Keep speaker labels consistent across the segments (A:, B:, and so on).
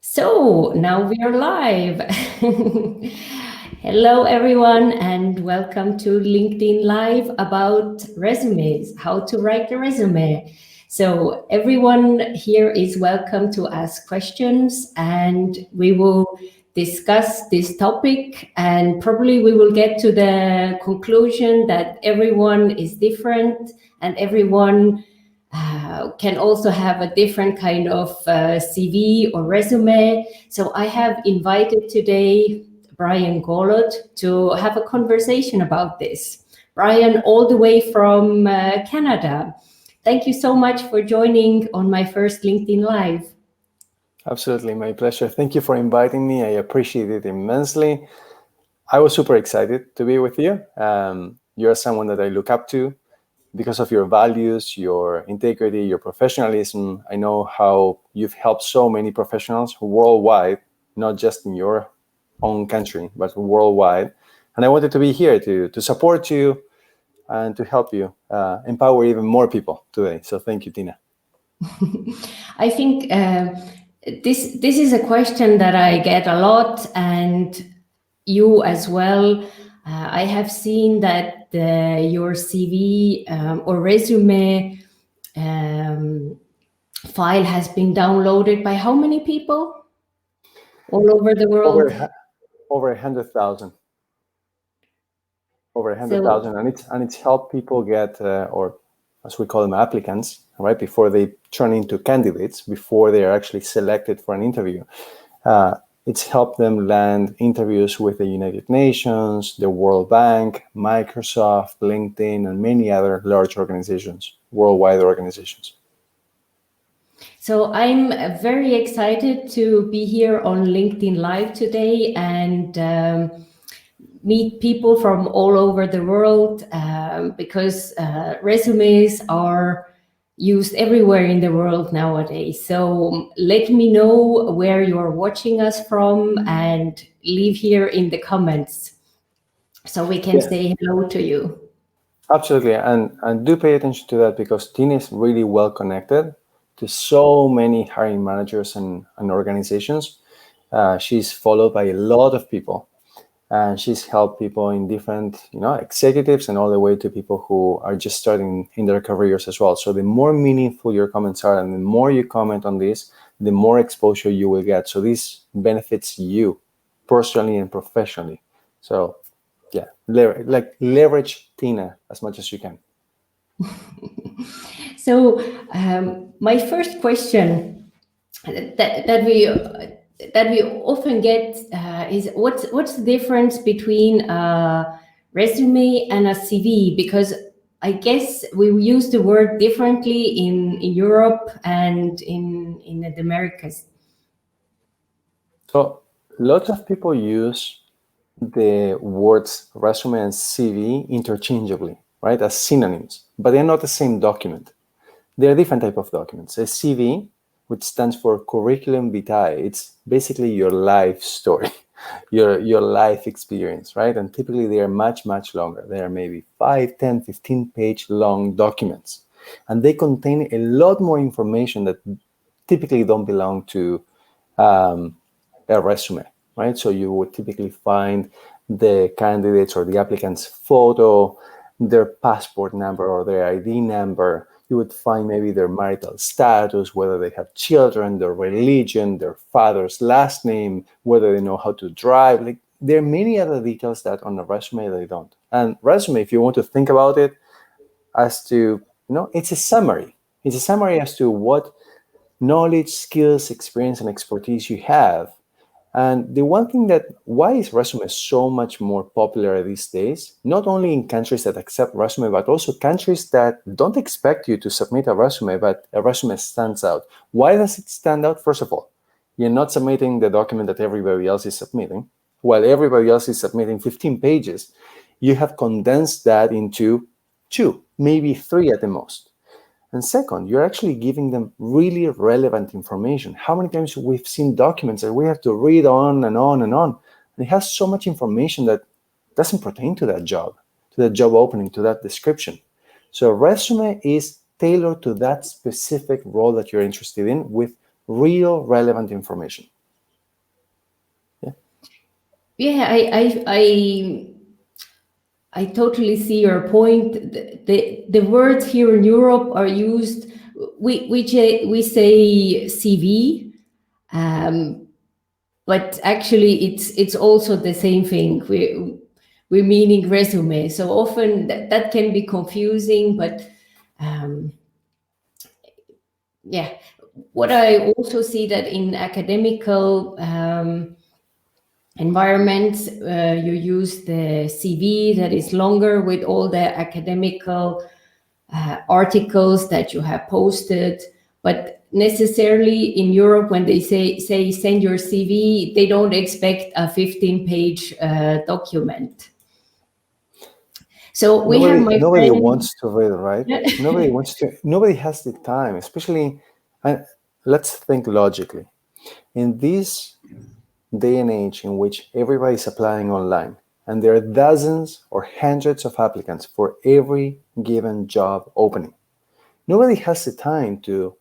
A: So now we are live. Hello, everyone, and welcome to LinkedIn Live about resumes, how to write a resume. So everyone here is welcome to ask questions, and we will discuss this topic, and probably we will get to the conclusion that everyone is different and everyone can also have a different kind of CV or resume. So I have invited today Brian Golod to have a conversation about this. Brian, all the way from Canada. Thank you so much for joining on my first LinkedIn Live.
B: Absolutely, my pleasure. Thank you for inviting me. I appreciate it immensely. I was super excited to be with you. You're someone that I look up to because of your values, your integrity, your professionalism. I know how you've helped so many professionals worldwide, not just in your own country, but worldwide. And I wanted to be here to support you and to help you empower even more people today. So thank you, Tina.
A: I think this is a question that I get a lot, and you as well. I have seen that your CV or resume file has been downloaded by how many people all over the world?
B: Over 100,000. Over
A: So
B: 100,000, and it's helped people get, or as we call them, applicants, right, before they turn into candidates, before they are actually selected for an interview. It's helped them land interviews with the United Nations, the World Bank, Microsoft, LinkedIn, and many other large organizations, worldwide organizations.
A: So I'm very excited to be here on LinkedIn Live today and meet people from all over the world because resumes are used everywhere in the world nowadays. So let me know where you're watching us from and leave here in the comments so we can say hello to you.
B: Absolutely, and do pay attention to that because Tina is really well connected to so many hiring managers and organizations. She's followed by a lot of people, and she's helped people in different, executives and all the way to people who are just starting in their careers as well. So the more meaningful your comments are, and the more you comment on this, the more exposure you will get. So this benefits you personally and professionally. So yeah, leverage Tina as much as you can.
A: So my first question that we often get is what's the difference between a resume and a CV? Because I guess we use the word differently in Europe and in the Americas.
B: So lots of people use the words resume and CV interchangeably, right, as synonyms, but they're not the same document. There are different type of documents. A CV, which stands for curriculum vitae, it's basically your life story, your life experience, right? And typically they are much, much longer. They are maybe 5, 10, 15-page long documents. And they contain a lot more information that typically don't belong to a resume, right? So you would typically find the candidates or the applicant's photo, their passport number or their ID number. You would find maybe their marital status, whether they have children, their religion, their father's last name, whether they know how to drive. Like, there are many other details that on a resume they don't. And resume, if you want to think about it as to, it's a summary. It's a summary as to what knowledge, skills, experience, and expertise you have. And the one thing that, why is resume so much more popular these days, not only in countries that accept resume, but also countries that don't expect you to submit a resume, but a resume stands out. Why does it stand out? First of all, you're not submitting the document that everybody else is submitting. While everybody else is submitting 15 pages, you have condensed that into 2, maybe 3 at the most. And second, you're actually giving them really relevant information. How many times we've seen documents that we have to read on and on and on, and it has so much information that doesn't pertain to that job opening, to that description. So a resume is tailored to that specific role that you're interested in with real relevant information.
A: Yeah, I totally see your point. The words here in Europe are used. We say CV, but actually it's also the same thing. We're meaning resume. So often that can be confusing, but yeah. What I also see that in academical environments, you use the CV that is longer with all the academical articles that you have posted. But necessarily in Europe, when they say send your CV, they don't expect a 15-page document. So we have my
B: Nobody
A: friend.
B: wants to read, right? Nobody has the time, especially, let's think logically. In this day and age in which everybody is applying online, and there are dozens or hundreds of applicants for every given job opening, nobody has the time to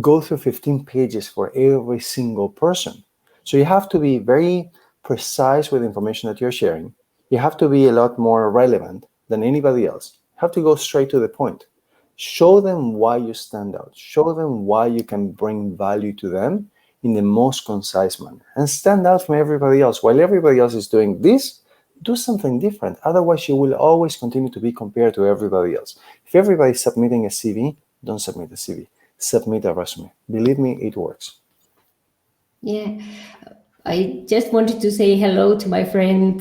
B: go through 15 pages for every single person. So you have to be very precise with the information that you're sharing. You have to be a lot more relevant than anybody else. You have to go straight to the point. Show them why you stand out. Show them why you can bring value to them in the most concise manner. And stand out from everybody else. While everybody else is doing this, do something different. Otherwise, you will always continue to be compared to everybody else. If everybody's submitting a CV, don't submit a CV. Submit a resume. Believe me, it works.
A: Yeah, I just wanted to say hello to my friend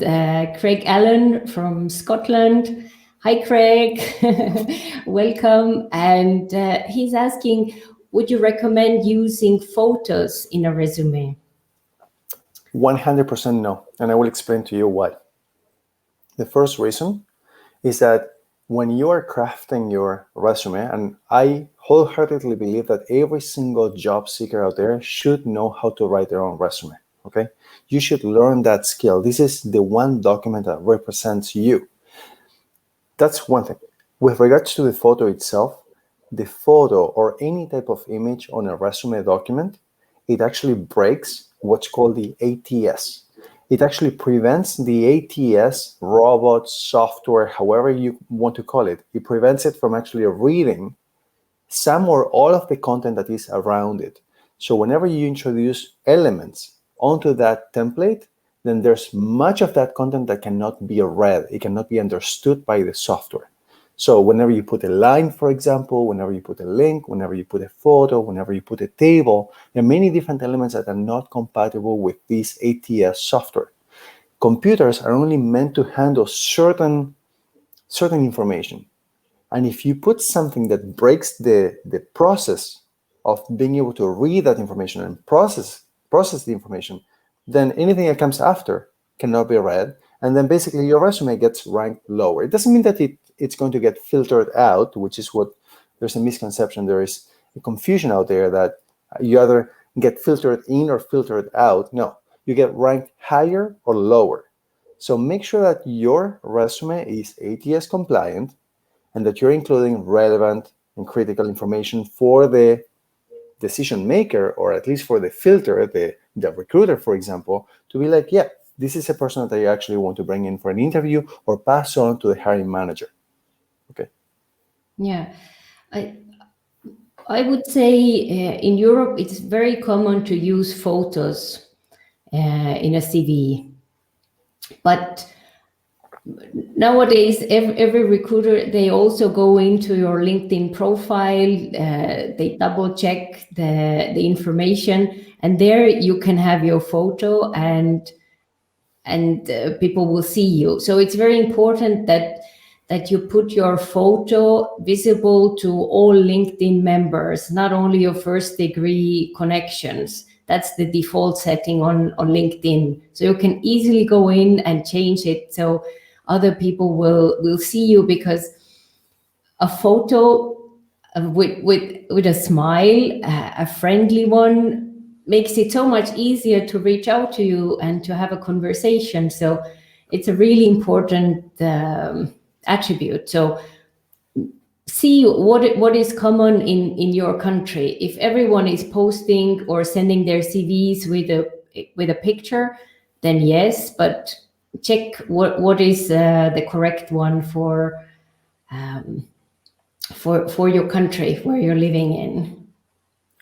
A: Craig Allen from Scotland. Hi, Craig. Welcome. And he's asking, would you recommend using photos in a resume?
B: 100% no. And I will explain to you why. The first reason is that when you are crafting your resume, and I wholeheartedly believe that every single job seeker out there should know how to write their own resume, okay? You should learn that skill. This is the one document that represents you. That's one thing. With regards to the photo itself, the photo or any type of image on a resume document, it actually breaks what's called the ATS. It actually prevents the ATS, robot, software, however you want to call it. It prevents it from actually reading some or all of the content that is around it. So whenever you introduce elements onto that template, then there's much of that content that cannot be read. It cannot be understood by the software. So whenever you put a line, for example, whenever you put a link, whenever you put a photo, whenever you put a table, there are many different elements that are not compatible with this ATS software. Computers are only meant to handle certain information. And if you put something that breaks the process of being able to read that information and process the information, then anything that comes after cannot be read. And then basically your resume gets ranked lower. It doesn't mean that it's going to get filtered out, which is what there's a misconception. There is a confusion out there that you either get filtered in or filtered out. No, you get ranked higher or lower. So make sure that your resume is ATS compliant and that you're including relevant and critical information for the decision maker, or at least for the filter, the recruiter, for example, to be like, yeah, this is a person that I actually want to bring in for an interview or pass on to the hiring manager. Okay.
A: Yeah, I would say in Europe, it's very common to use photos in a CV. But nowadays, every recruiter, they also go into your LinkedIn profile, they double check the information, and there you can have your photo and people will see you. So it's very important that you put your photo visible to all LinkedIn members, not only your first degree connections. That's the default setting on LinkedIn. So you can easily go in and change it so other people will see you, because a photo with a smile, a friendly one, makes it so much easier to reach out to you and to have a conversation. So it's a really important attribute. So see what is common in your country. If everyone is posting or sending their CVs with a picture, then yes, but check what is the correct one um, for your country where you're living in.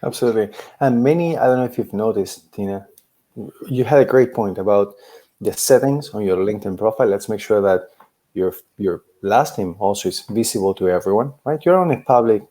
B: Absolutely. And many, I don't know if you've noticed, Tina, you had a great point about the settings on your LinkedIn profile. Let's make sure that your last name also is visible to everyone, right? You're on a public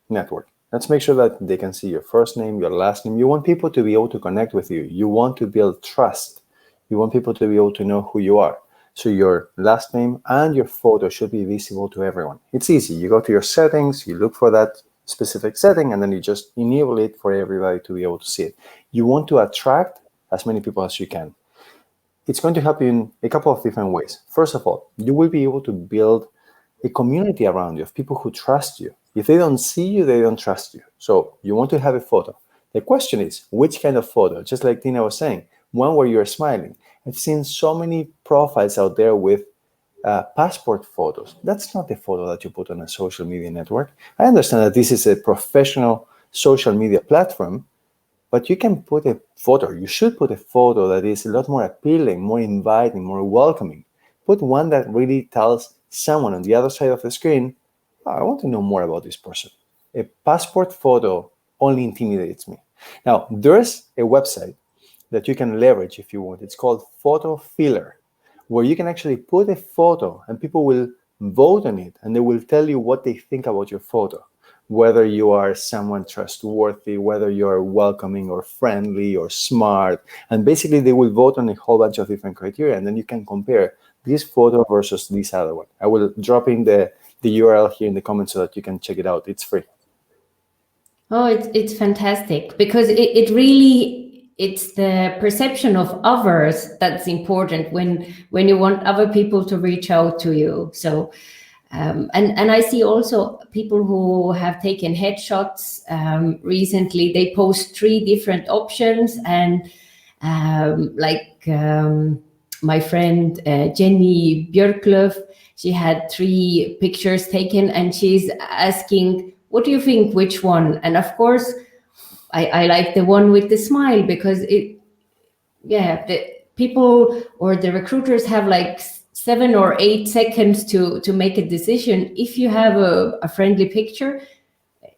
B: network. Let's make sure that they can see your first name, your last name. You want people to be able to connect with you. You want to build trust. You want people to be able to know who you are. So your last name and your photo should be visible to everyone. It's easy. You go to your settings, you look for that specific setting, and then you just enable it for everybody to be able to see it. You want to attract as many people as you can. It's going to help you in a couple of different ways. First of all, you will be able to build a community around you of people who trust you. If they don't see you, they don't trust you. So you want to have a photo. The question is, which kind of photo? Just like Tina was saying, one where you're smiling. I've seen so many profiles out there with passport photos. That's not the photo that you put on a social media network. I understand that this is a professional social media platform, but you can put a photo, you should put a photo that is a lot more appealing, more inviting, more welcoming. Put one that really tells someone on the other side of the screen, oh, I want to know more about this person. A passport photo only intimidates me. Now, there's a website that you can leverage if you want. It's called Photo Filler, where you can actually put a photo and people will vote on it and they will tell you what they think about your photo, whether you are someone trustworthy, whether you are welcoming or friendly or smart. And basically they will vote on a whole bunch of different criteria, and then you can compare this photo versus this other one. I will drop in the URL here in the comments so that you can check it out. It's free.
A: Oh, it's fantastic, because it really, it's the perception of others that's important when you want other people to reach out to you. So and I see also people who have taken headshots recently. They post 3 different options, and my friend Jenny Björklöf, she had 3 pictures taken, and she's asking, what do you think, which one? And of course, I like the one with the smile, because the people or the recruiters have like 7 or 8 seconds to make a decision. If you have a friendly picture,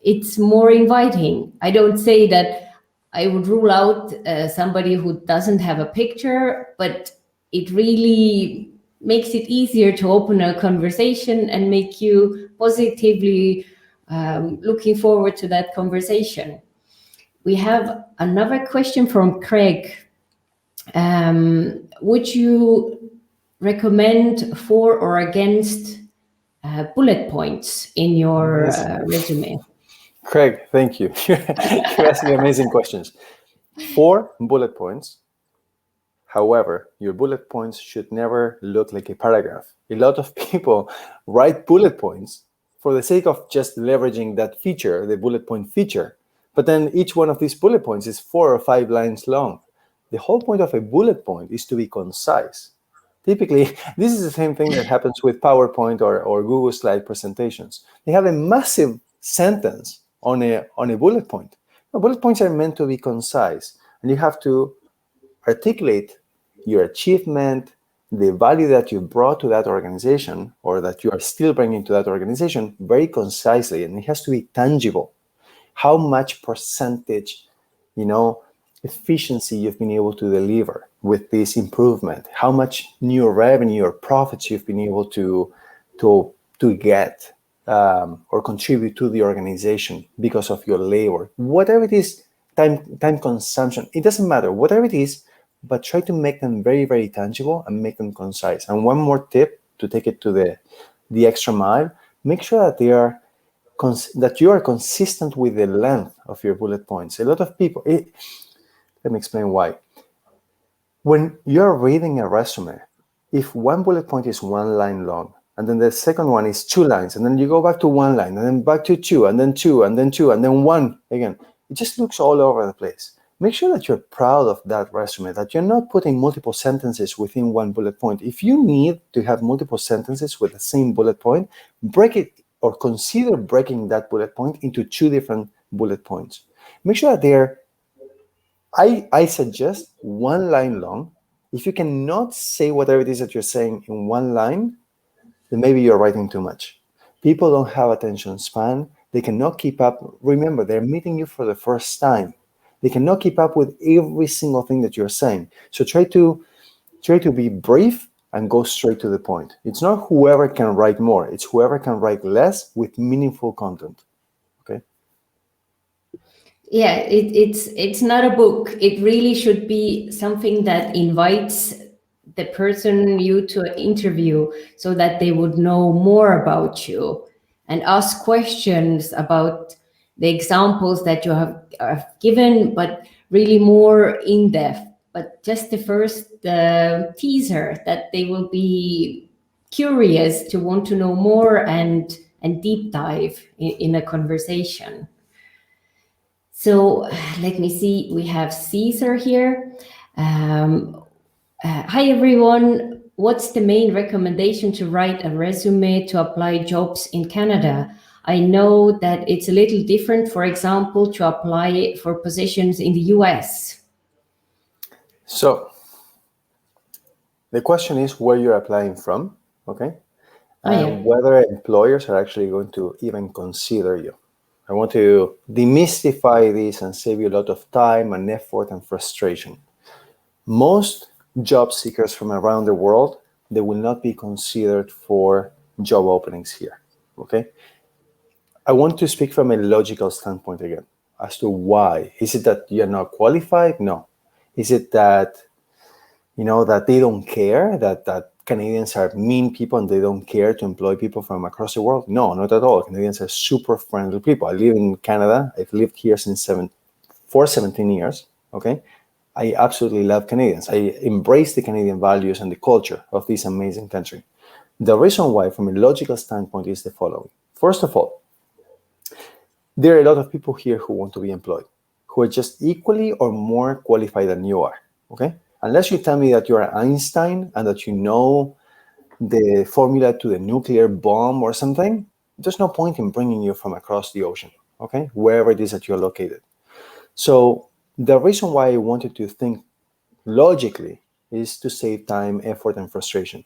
A: it's more inviting. I don't say that I would rule out somebody who doesn't have a picture, but it really makes it easier to open a conversation and make you positively looking forward to that conversation. We have another question from Craig. Would you recommend for or against bullet points in your resume?
B: Craig, thank you. You're asking amazing questions. 4 bullet points. However, your bullet points should never look like a paragraph. A lot of people write bullet points for the sake of just leveraging that feature, the bullet point feature. But then each one of these bullet points is 4 or 5 lines long. The whole point of a bullet point is to be concise. Typically, this is the same thing that happens with PowerPoint or Google Slide presentations. They have a massive sentence on a bullet point. Now, bullet points are meant to be concise, and you have to articulate your achievement, the value that you brought to that organization or that you are still bringing to that organization very concisely, and it has to be tangible. How much percentage, efficiency you've been able to deliver with this improvement, how much new revenue or profits you've been able to get or contribute to the organization because of your labor, whatever it is, time consumption, it doesn't matter, whatever it is, but try to make them very, very tangible and make them concise. And one more tip to take it to the extra mile, make sure that that you are consistent with the length of your bullet points. A lot of people, let me explain why. When you're reading a resume, if one bullet point is 1 line long, and then the second one is 2 lines, and then you go back to 1 line, and then back to 2, and then 2, and then 2, and then 1 again, it just looks all over the place. Make sure that you're proud of that resume, that you're not putting multiple sentences within 1 bullet point. If you need to have multiple sentences with the same bullet point, break it or consider breaking that bullet point into 2 different bullet points. Make sure that I suggest 1 line long If you cannot say whatever it is that you're saying in one line, then maybe you're writing too much. People don't have attention span. They cannot keep up. Remember, they're meeting you for the first time. They cannot keep up with every single thing that you're saying. So try to be brief and go straight to the point. It's not whoever can write more. It's whoever can write less with meaningful content. Okay.
A: Yeah, it's not a book. It really should be something that invites the person you to interview so that they would know more about you and ask questions about the examples that you have given, but really more in depth. But just the first teaser that they will be curious to want to know more and deep dive in a conversation. So let me see, we have Caesar here. Hi everyone, what's the main recommendation to write a resume to apply jobs in Canada? I know that it's a little different, for example, to apply for positions in the US.
B: So the question is where you're applying from, okay? And whether employers are actually going to even consider you. I want to demystify this and save you a lot of time and effort and frustration. Most job seekers from around the world, they will not be considered for job openings here, okay? I want to speak from a logical standpoint again as to why. Is it that you're not qualified? No. Is it that, that they don't care, that Canadians are mean people and they don't care to employ people from across the world? No, not at all. Canadians are super friendly people. I live in Canada. I've lived here for 17 years, okay? I absolutely love Canadians. I embrace the Canadian values and the culture of this amazing country. The reason why, from a logical standpoint, is the following. First of all, there are a lot of people here who want to be employed, who are just equally or more qualified than you are, okay? Unless you tell me that you're Einstein and that you know the formula to the nuclear bomb or something, there's no point in bringing you from across the ocean, okay? Wherever it is that you're located. So the reason why I wanted to think logically is to save time, effort, and frustration.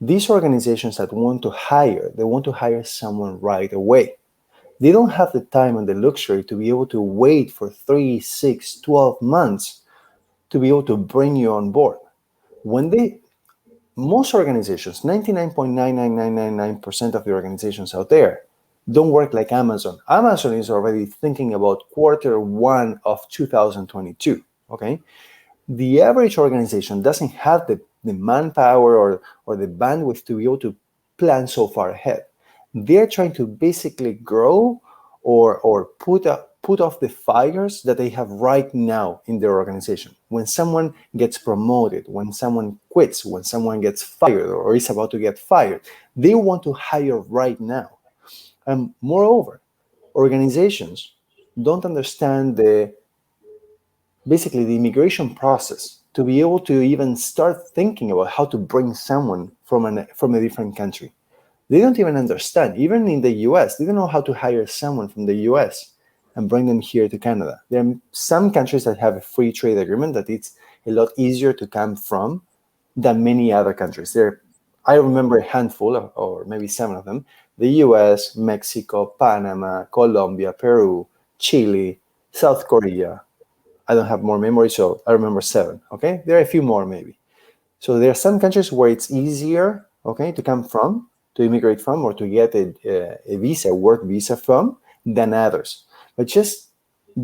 B: These organizations that want to hire, they want to hire someone right away. They don't have the time and the luxury to be able to wait for 3, 6, 12 months to be able to bring you on board. Most organizations, 99.99999% of the organizations out there, don't work like Amazon. Amazon is already thinking about Q1 of 2022, okay? The average organization doesn't have the manpower or the bandwidth to be able to plan so far ahead. They're trying to basically grow or put off the fires that they have right now in their organization. When someone gets promoted, when someone quits, when someone gets fired or is about to get fired, they want to hire right now. And moreover, organizations don't understand basically the immigration process to be able to even start thinking about how to bring someone from a different country. They don't even understand. Even in the US, they don't know how to hire someone from the US and bring them here to Canada. There are some countries that have a free trade agreement that it's a lot easier to come from than many other countries. I remember a handful, or maybe 7 of them: the US, Mexico, Panama, Colombia, Peru, Chile, South Korea. I don't have more memory, so I remember 7, okay? There are a few more maybe. So there are some countries where it's easier, okay, to come from, to immigrate from, or to get a visa, a work visa from, than others. But just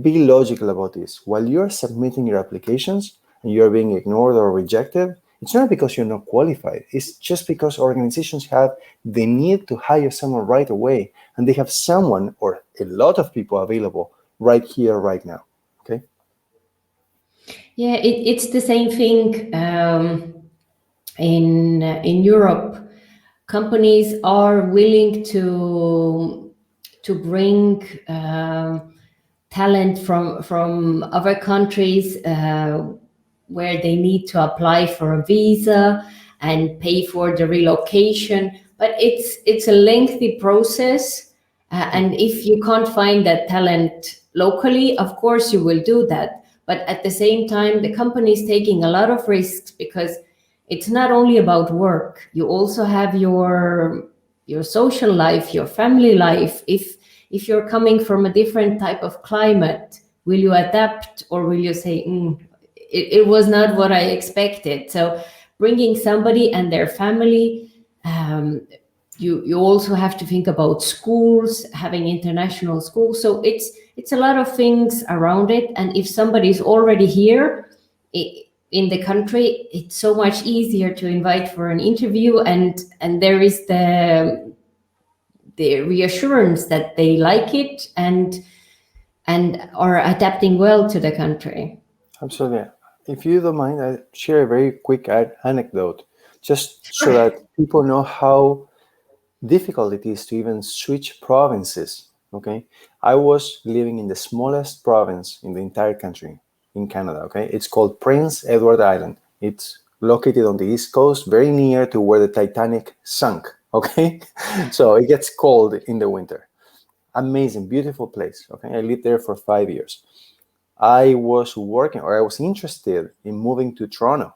B: be logical about this. While you're submitting your applications and you're being ignored or rejected, it's not because you're not qualified. It's just because organizations have the need to hire someone right away, and they have someone or a lot of people available right here, right now. Okay?
A: Yeah, it's the same thing in Europe. Companies are willing to bring talent from other countries where they need to apply for a visa and pay for the relocation, but it's a lengthy process. And if you can't find that talent locally, of course you will do that. But at the same time, the company is taking a lot of risks because it's not only about work. You also have your social life, your family life. If you're coming from a different type of climate, will you adapt, or will you say, it was not what I expected? So bringing somebody and their family, you also have to think about schools, having international schools. So it's a lot of things around it. And if somebody's already here in the country, it's so much easier to invite for an interview, and there is the reassurance that they like it and are adapting well to the country.
B: Absolutely. If you don't mind, I share a very quick anecdote, just so that people know how difficult it is to even switch provinces. Okay, I was living in the smallest province in the entire country in Canada. Okay, it's called Prince Edward Island. It's located on the east coast, very near to where the Titanic sunk. Okay, so it gets cold in the winter. Amazing, beautiful place. Okay, I lived there for 5 years. I was working, or I was interested in moving to Toronto,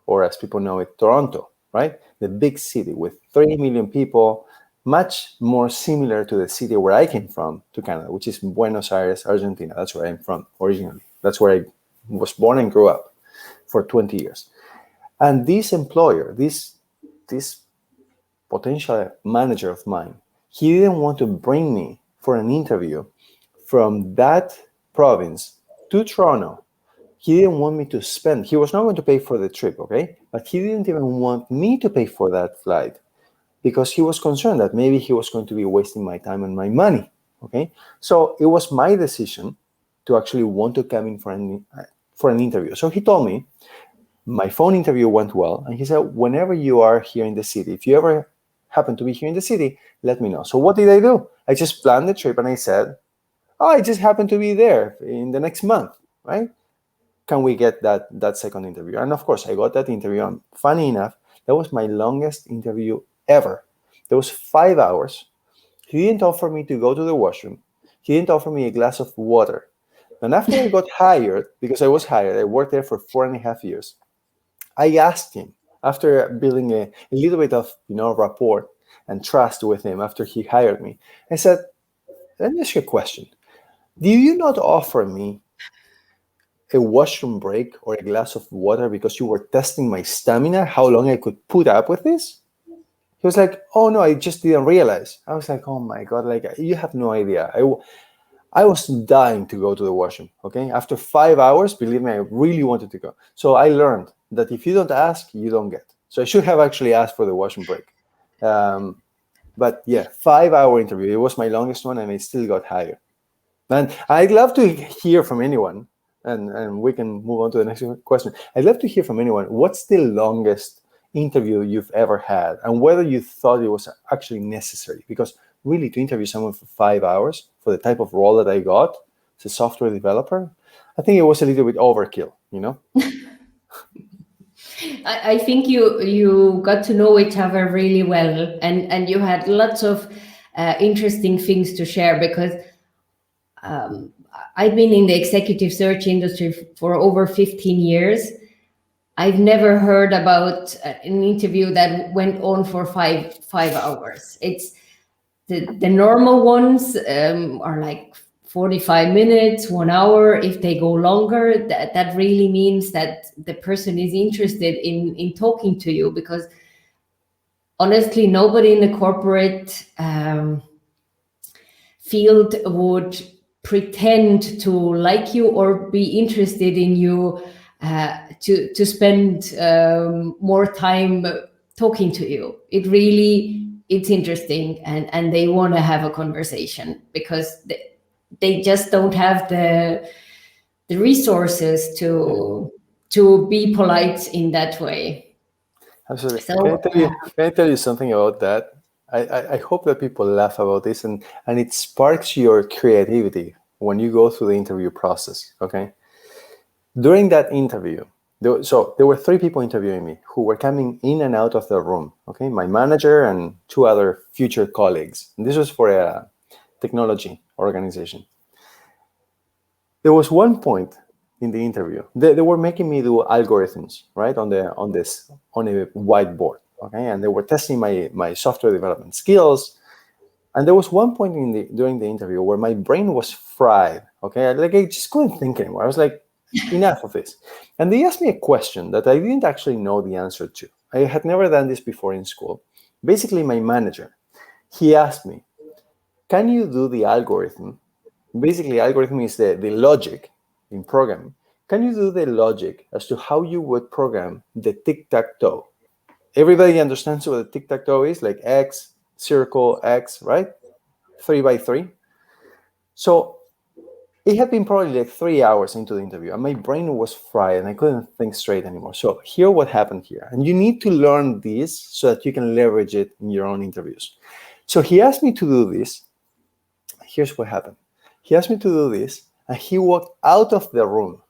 B: or as people know it, Toronto, right? The big city with 3 million people, much more similar to the city where I came from, to Canada, which is Buenos Aires, Argentina. That's where I'm from originally. That's where I was born and grew up for 20 years. And this employer, this potential manager of mine, he didn't want to bring me for an interview from that province to Toronto. He didn't want me to spend, he was not going to pay for the trip, okay? But he didn't even want me to pay for that flight because he was concerned that maybe he was going to be wasting my time and my money, okay? So it was my decision to actually want to come in for an interview. So he told me, my phone interview went well, and he said, whenever you are here in the city, if you ever happen to be here in the city, let me know. So what did I do? I just planned the trip and I said, oh, I just happen to be there in the next month, right? Can we get that second interview? And of course, I got that interview. And funny enough, that was my longest interview ever. That was 5 hours. He didn't offer me to go to the washroom. He didn't offer me a glass of water. And after I got hired, because I was hired, I worked there for 4.5 years. I asked him, after building a little bit of rapport and trust with him after he hired me, I said, let me ask you a question. Do you not offer me a washroom break or a glass of water because you were testing my stamina, how long I could put up with this? He was like, oh no, I just didn't realize. I was like, oh my God, like you have no idea. I was dying to go to the washroom, okay? After 5 hours, believe me, I really wanted to go. So I learned that if you don't ask, you don't get. So I should have actually asked for the washroom break. But yeah, 5 hour interview. It was my longest one and I still got hired. And I'd love to hear from anyone, and we can move on to the next question. I'd love to hear from anyone. What's the longest interview you've ever had, and whether you thought it was actually necessary? Because really, to interview someone for 5 hours for the type of role that I got as a software developer, I think it was a little bit overkill,
A: I think you got to know each other really well, and you had lots of interesting things to share, because I've been in the executive search industry for over 15 years. I've never heard about an interview that went on for five hours. It's the normal ones are like 45 minutes, 1 hour. If they go longer, that really means that the person is interested in talking to you, because honestly, nobody in the corporate field would pretend to like you or be interested in you to spend more time talking to you. It's interesting, and they want to have a conversation, because they just don't have the resources to be polite in that way.
B: Absolutely.
A: So
B: Can I tell you something about that? I hope that people laugh about this, and it sparks your creativity when you go through the interview process, okay? During that interview, there were 3 people interviewing me who were coming in and out of the room, okay? My manager and 2 other future colleagues. And this was for a technology organization. There was one point in the interview. They were making me do algorithms, right, on a whiteboard, okay, and they were testing my software development skills. And there was one point during the interview where my brain was fried, okay, I just couldn't think anymore. I was like, enough of this. And they asked me a question that I didn't actually know the answer to. I had never done this before in school. Basically, my manager, he asked me, can you do the algorithm? Basically, algorithm is the logic in programming. Can you do the logic as to how you would program the tic-tac-toe? Everybody understands what a tic-tac-toe is, like X, circle, X, right? 3 by 3. So it had been probably like 3 hours into the interview, and my brain was fried, and I couldn't think straight anymore. So here, what happened here, and you need to learn this so that you can leverage it in your own interviews. So he asked me to do this. Here's what happened. He asked me to do this, and he walked out of the room.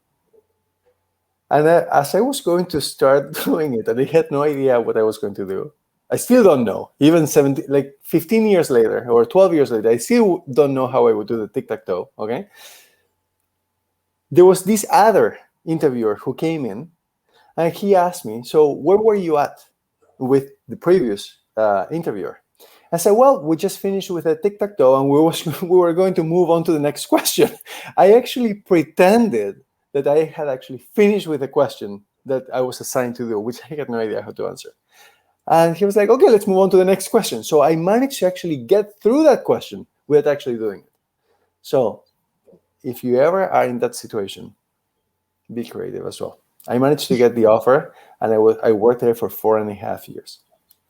B: And as I was going to start doing it, and I had no idea what I was going to do, I still don't know. Even 15 years later or 12 years later, I still don't know how I would do the tic-tac-toe, okay? There was this other interviewer who came in, and he asked me, so where were you at with the previous interviewer? I said, well, we just finished with a tic-tac-toe, and we were going to move on to the next question. I actually pretended that I had actually finished with the question that I was assigned to do, which I had no idea how to answer. And he was like, okay, let's move on to the next question. So I managed to actually get through that question without actually doing it. So if you ever are in that situation, be creative as well. I managed to get the offer, and I worked there for 4.5 years.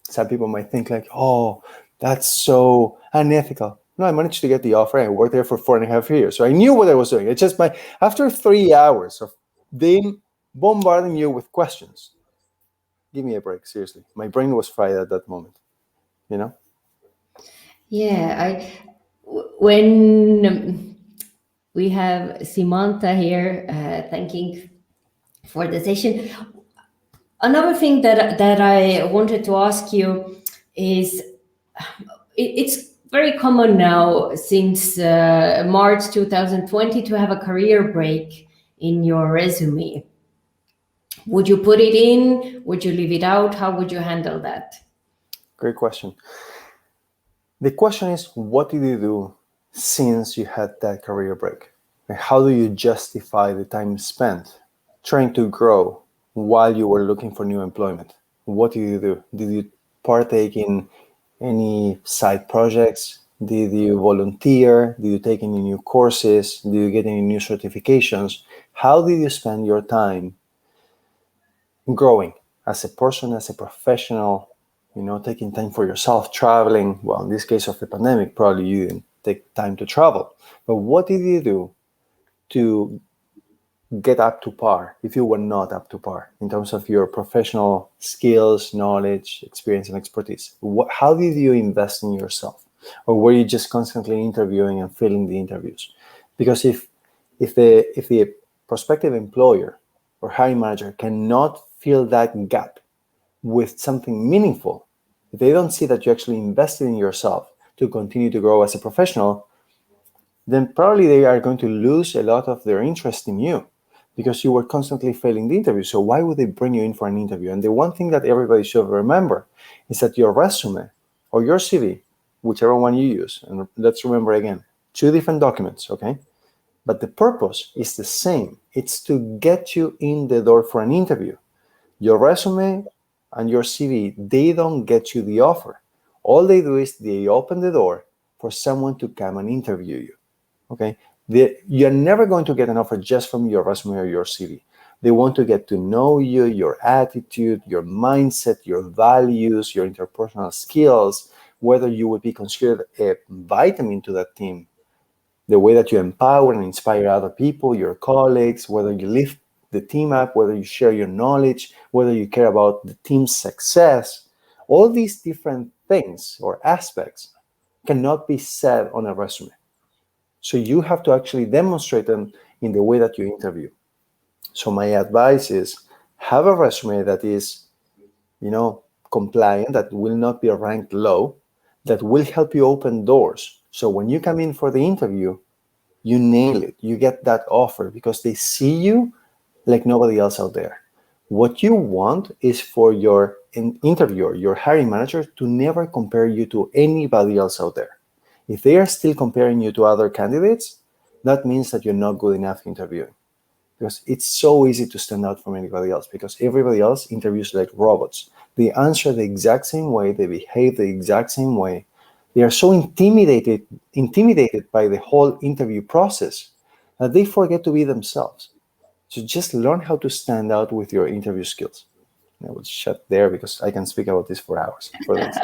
B: Some people might think like, oh, that's so unethical. No, I managed to get the offer. I worked there for 4.5 years. So I knew what I was doing. It's just after 3 hours of them bombarding you with questions, give me a break, seriously. My brain was fried at that moment, you know?
A: Yeah, when we have Samantha here, thanking for the session. Another thing that I wanted to ask you is, it's very common now since March 2020 to have a career break in your resume. Would you put it in? Would you leave it out? How would you handle that?
B: Great question. The question is, what did you do since you had that career break? And how do you justify the time spent trying to grow while you were looking for new employment? What did you do? Did you partake in any side projects? Did you volunteer? Did you take any new courses? Did you get any new certifications? How did you spend your time growing as a person, as a professional, taking time for yourself, traveling? Well, in this case of the pandemic, probably you didn't take time to travel. But what did you do to get up to par if you were not up to par in terms of your professional skills, knowledge, experience, and expertise? How did you invest in yourself? Or were you just constantly interviewing and filling the interviews? Because if the prospective employer or hiring manager cannot fill that gap with something meaningful, if they don't see that you actually invested in yourself to continue to grow as a professional, then probably they are going to lose a lot of their interest in you because you were constantly failing the interview. So why would they bring you in for an interview? And the one thing that everybody should remember is that your resume or your CV, whichever one you use, and let's remember again, 2 different documents, okay? But the purpose is the same. It's to get you in the door for an interview. Your resume and your CV, they don't get you the offer. All they do is they open the door for someone to come and interview you. Okay, you're never going to get an offer just from your resume or your CV. They want to get to know you, your attitude, your mindset, your values, your interpersonal skills, whether you would be considered a vitamin to that team, the way that you empower and inspire other people, your colleagues, whether you lift the team up, whether you share your knowledge, whether you care about the team's success. All these different things or aspects cannot be said on a resume. So you have to actually demonstrate them in the way that you interview. So my advice is have a resume that is, compliant, that will not be ranked low, that will help you open doors. So when you come in for the interview, you nail it. You get that offer because they see you like nobody else out there. What you want is for your interviewer, your hiring manager, to never compare you to anybody else out there. If they are still comparing you to other candidates, that means that you're not good enough interviewing. Because it's so easy to stand out from anybody else because everybody else interviews like robots. They answer the exact same way, they behave the exact same way. They are so intimidated by the whole interview process that they forget to be themselves. So just learn how to stand out with your interview skills. And I will shut there because I can speak about this for hours, for days.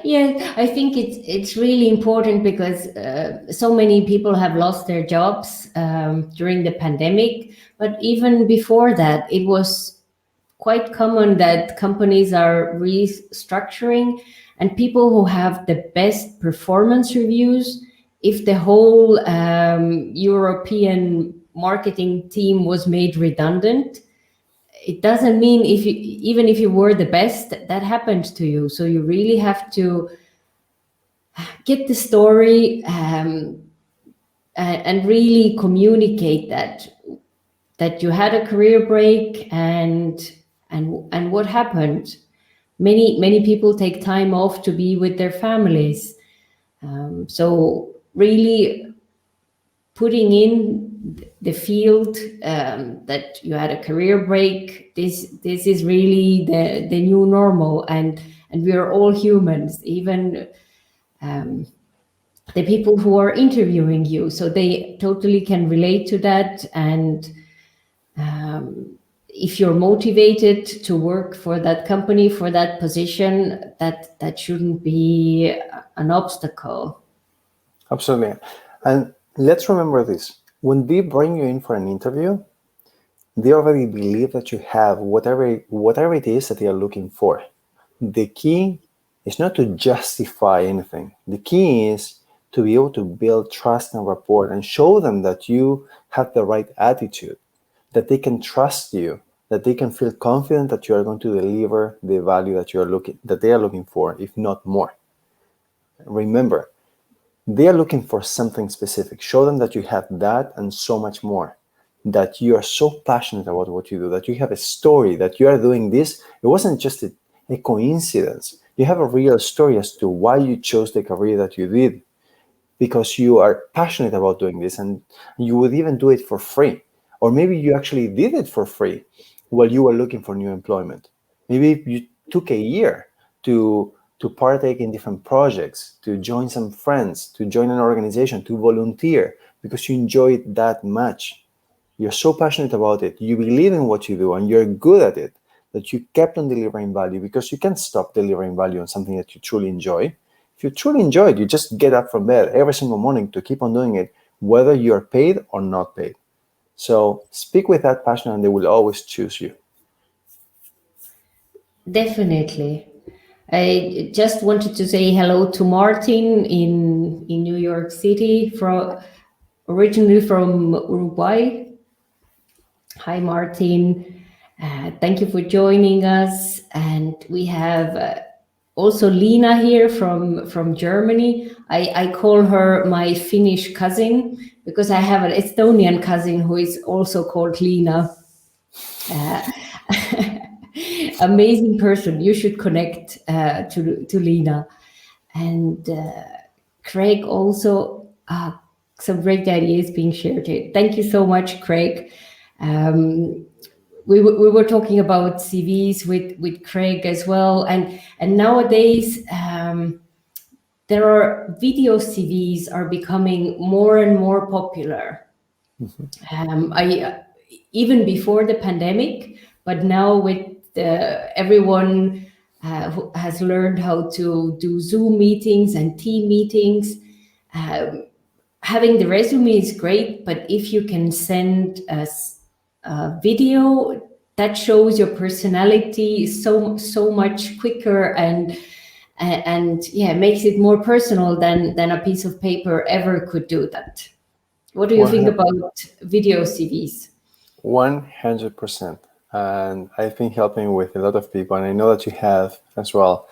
A: Yeah, I think it's really important because so many people have lost their jobs during the pandemic, but even before that, it was quite common that companies are restructuring, and people who have the best performance reviews, if the whole European marketing team was made redundant, it doesn't mean if you, even if you were the best, that happened to you. So you really have to get the story and really communicate that you had a career break and what happened. Many people take time off to be with their families. So really putting in the field that you had a career break. This is really the new normal, and we are all humans, even the people who are interviewing you. So they totally can relate to that. And if you're motivated to work for that company, for that position, that shouldn't be an obstacle.
B: Absolutely. And let's remember this. When they bring you in for an interview, they already believe that you have whatever it is that they are looking for. The key is not to justify anything. The key is to be able to build trust and rapport and show them that you have the right attitude, that they can trust you, that they can feel confident that you are going to deliver the value that they are looking for, if not more. Remember, they are looking for something specific. Show them that you have that and so much more, that you are so passionate about what you do, that you have a story, that you are doing this. It wasn't just a coincidence. You have a real story as to why you chose the career that you did, because you are passionate about doing this, and you would even do it for free. Or maybe you actually did it for free while you were looking for new employment. Maybe you took a year to partake in different projects, to join some friends, to join an organization, to volunteer, because you enjoy it that much. You're so passionate about it, you believe in what you do, and you're good at it, that you kept on delivering value, because you can't stop delivering value on something that you truly enjoy. If you truly enjoy it, you just get up from bed every single morning to keep on doing it, whether you're paid or not paid. So speak with that passion and they will always choose you.
A: Definitely. I just wanted to say hello to Martin in New York City, originally from Uruguay. Hi, Martin. Thank you for joining us. And we have also Lina here from Germany. I call her my Finnish cousin because I have an Estonian cousin who is also called Lina. Amazing person. You should connect to Lina. And Craig also, some great ideas being shared here. Thank you so much, Craig. We were talking about CVs with Craig as well, and nowadays there are video CVs are becoming more and more popular. I even before the pandemic, but now with everyone who has learned how to do Zoom meetings and team meetings. Having the resume is great, but if you can send us a video that shows your personality so much quicker and yeah, makes it more personal than a piece of paper ever could do that. What do you think about video CVs?
B: 100%. And I've been helping with a lot of people, and I know that you have as well.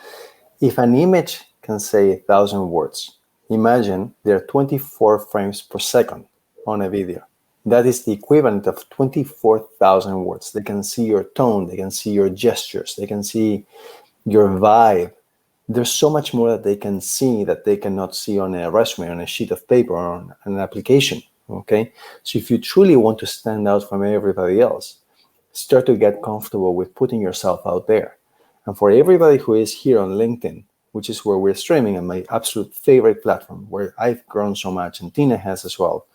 B: If an image can say 1,000 words, imagine there are 24 frames per second. on a video. That is the equivalent of 24,000 words. They can see your tone, they can see your gestures, they can see your vibe. There's so much more that they can see that they cannot see on a resume, on a sheet of paper, or on an application. Okay? So if you truly want to stand out from everybody else, start to get comfortable with putting yourself out there. And for everybody who is here on LinkedIn, which is where we're streaming and my absolute favorite platform, where I've grown so much and Tina has as well,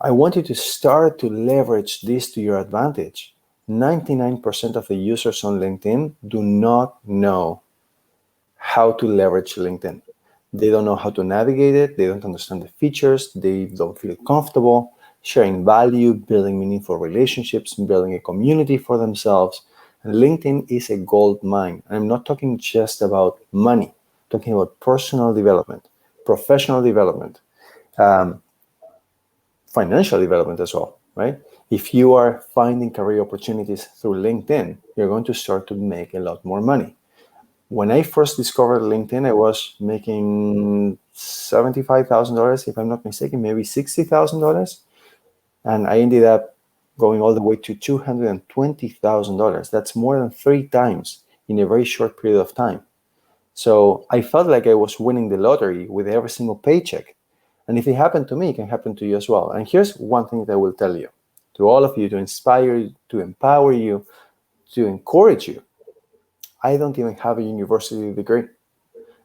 B: I want you to start to leverage this to your advantage. 99% of the users on LinkedIn do not know how to leverage LinkedIn. They don't know how to navigate it. They don't understand the features. They don't feel comfortable sharing value, building meaningful relationships, building a community for themselves. And LinkedIn is a gold mine. I'm not talking just about money. I'm talking about personal development, professional development, financial development as well, right? If you are finding career opportunities through LinkedIn, you're going to start to make a lot more money. When I first discovered LinkedIn, I was making $75,000, if I'm not mistaken, maybe $60,000. And I ended up going all the way to $220,000. That's more than 3 times in a very short period of time. So I felt like I was winning the lottery with every single paycheck. And if it happened to me, it can happen to you as well. And here's one thing that I will tell you, to all of you, to inspire you, to empower you, to encourage you. I don't even have a university degree.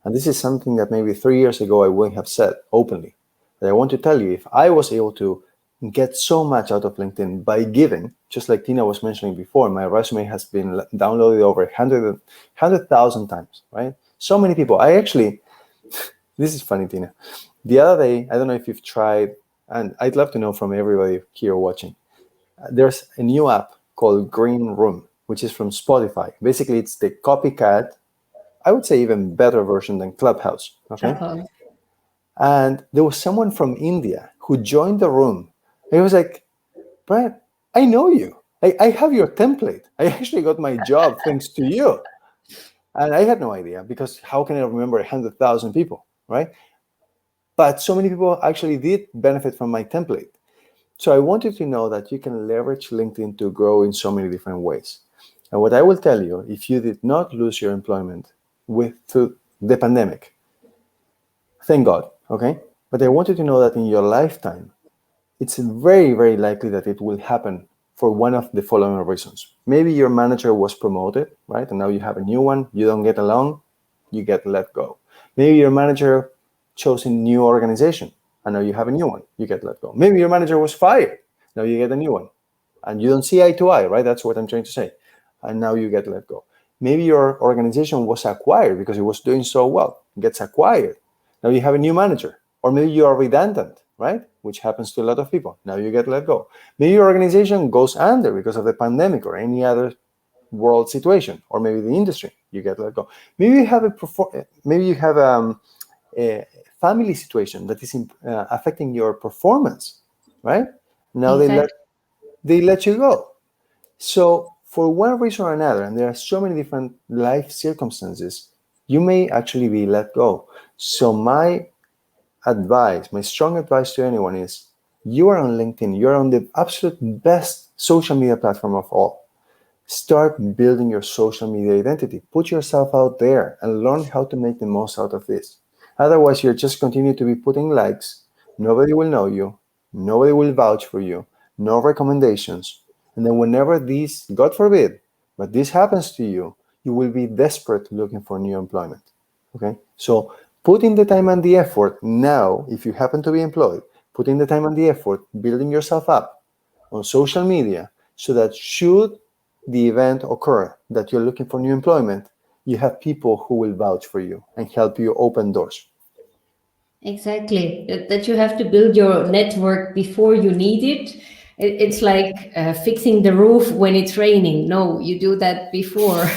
B: And this is something that maybe 3 years ago I wouldn't have said openly. But I want to tell you, if I was able to get so much out of LinkedIn by giving, just like Tina was mentioning before, my resume has been downloaded over 100,000 times, right? So many people. This is funny, Tina. The other day, I don't know if you've tried, and I'd love to know from everybody here watching, there's a new app called Green Room, which is from Spotify. Basically, it's the copycat, I would say even better version than Clubhouse, okay?
A: Clubhouse.
B: And there was someone from India who joined the room. And he was like, Brad, I know you. I have your template. I actually got my job thanks to you. And I had no idea, because how can I remember 100,000 people, right? But so many people actually did benefit from my template. So I wanted to know that you can leverage LinkedIn to grow in so many different ways. And what I will tell you, if you did not lose your employment through the pandemic, thank God, okay? But I want you to know that in your lifetime, it's very, very likely that it will happen for one of the following reasons. Maybe your manager was promoted, right? And now you have a new one, you don't get along, you get let go. Maybe your manager chose a new organization, and now you have a new one, you get let go. Maybe your manager was fired, now you get a new one. And you don't see eye to eye, right? That's what I'm trying to say. And now you get let go. Maybe your organization was acquired because it was doing so well, it gets acquired. Now you have a new manager. Or maybe you are redundant, right? Which happens to a lot of people. Now you get let go. Maybe your organization goes under because of the pandemic or any other world situation, or maybe the industry, you get let go. Maybe you have a family situation that is affecting your performance, right? Now
A: Exactly.
B: they let you go. So for one reason or another, and there are so many different life circumstances, you may actually be let go. So my strong advice to anyone is, you are on LinkedIn, you're on the absolute best social media platform of all. Start building your social media identity. Put yourself out there and learn how to make the most out of this. Otherwise, you're just continue to be putting likes. Nobody will know you. Nobody will vouch for you. No recommendations. And then whenever this, God forbid, but this happens to you, you will be desperate looking for new employment. Okay? So put in the time and the effort now, if you happen to be employed, put in the time and the effort building yourself up on social media, so that should the event occur that you're looking for new employment, you have people who will vouch for you and help you open doors.
A: Exactly. That you have to build your network before you need it. It's like fixing the roof when it's raining. No, you do that before.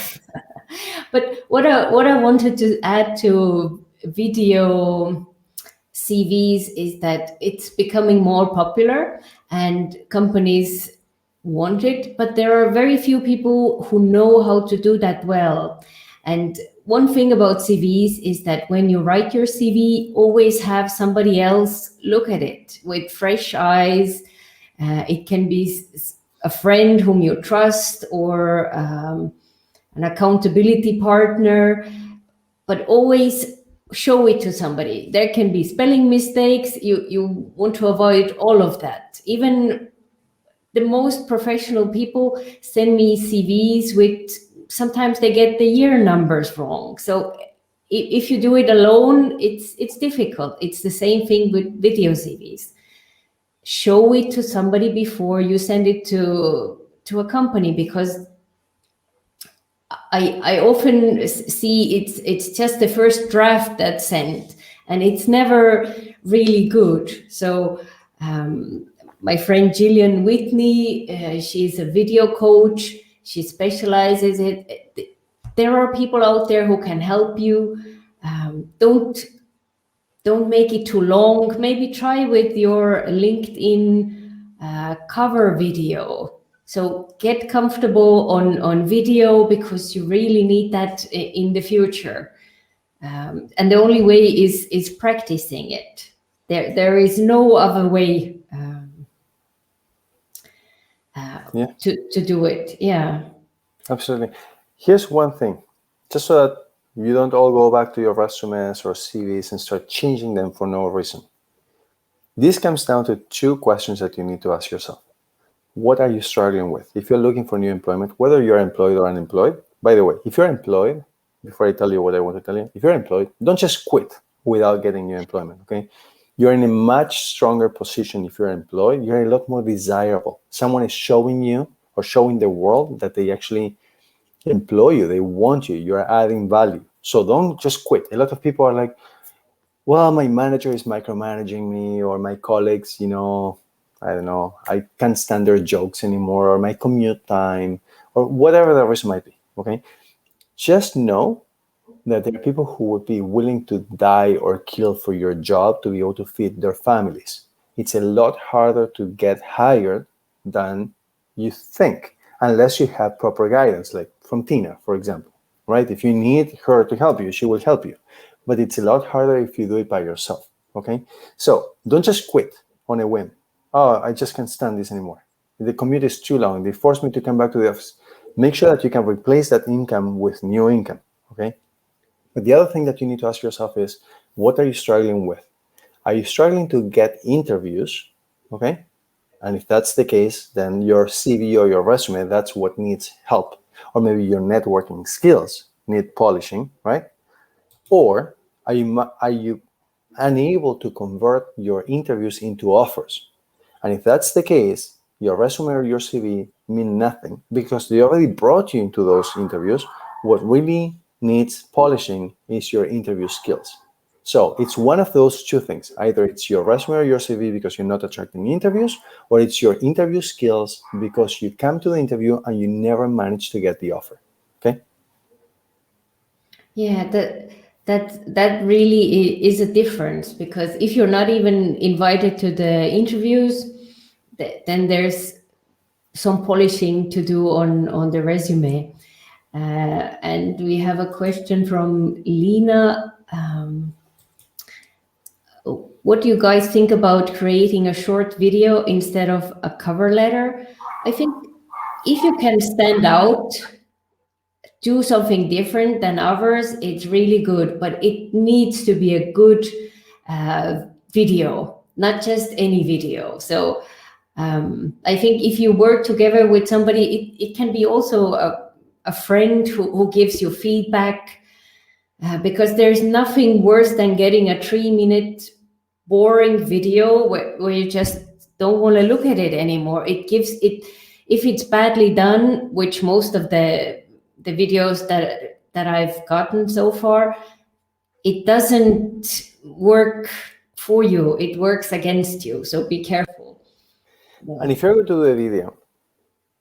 A: But what I wanted to add to video CVs is that it's becoming more popular and companies want it, but there are very few people who know how to do that well. And one thing about CVs is that when you write your CV, always have somebody else look at it with fresh eyes. It can be a friend whom you trust, or an accountability partner, but always show it to somebody. There can be spelling mistakes. You want to avoid all of that. Even the most professional people send me CVs with, sometimes they get the year numbers wrong. So if you do it alone, it's difficult. It's the same thing with video CVs. Show it to somebody before you send it to a company, because I often see it's just the first draft that's sent, and it's never really good. So my friend Gillian Whitney, she's a video coach. She specializes it. There are people out there who can help you. Don't make it too long. Maybe try with your LinkedIn cover video. So get comfortable on video, because you really need that in the future. And the only way is practicing it. There is no other way to do it. Yeah.
B: Absolutely. Here's one thing, just so that you don't all go back to your resumes or CVs and start changing them for no reason. This comes down to two questions that you need to ask yourself. What are you struggling with? If you're looking for new employment, whether you're employed or unemployed, by the way, if you're employed, before I tell you what I want to tell you, if you're employed, don't just quit without getting new employment, okay? You're in a much stronger position if you're employed. You're a lot more desirable. Someone is showing you or showing the world that they actually employ you. They want you. You're adding value. So don't just quit. A lot of people are like, well, my manager is micromanaging me, or my colleagues, I don't know, I can't stand their jokes anymore, or my commute time, or whatever the reason might be, okay? Just know that there are people who would be willing to die or kill for your job to be able to feed their families. It's a lot harder to get hired than you think, unless you have proper guidance, like from Tina, for example, right? If you need her to help you, she will help you. But it's a lot harder if you do it by yourself, okay? So don't just quit on a whim. Oh, I just can't stand this anymore. The commute is too long. They force me to come back to the office. Make sure that you can replace that income with new income, okay? But the other thing that you need to ask yourself is, what are you struggling with? Are you struggling to get interviews, okay? And if that's the case, then your CV or your resume, that's what needs help. Or maybe your networking skills need polishing, right? Or are you unable to convert your interviews into offers? And if that's the case, your resume or your CV mean nothing, because they already brought you into those interviews. What really needs polishing is your interview skills. So it's one of those two things. Either it's your resume or your CV because you're not attracting interviews, or it's your interview skills because you come to the interview and you never manage to get the offer. Okay?
A: Yeah, that really is a difference, because if you're not even invited to the interviews, then there's some polishing to do on the resume. And we have a question from Lena. What do you guys think about creating a short video instead of a cover letter? I think if you can stand out, do something different than others, it's really good, but it needs to be a good video, not just any video. So I think if you work together with somebody, it can be also a friend who gives you feedback, because there's nothing worse than getting a 3-minute boring video where you just don't want to look at it anymore. It gives it, if it's badly done, which most of the videos that I've gotten so far, it doesn't work for you. It works against you. So be careful.
B: And if you're going to do a video,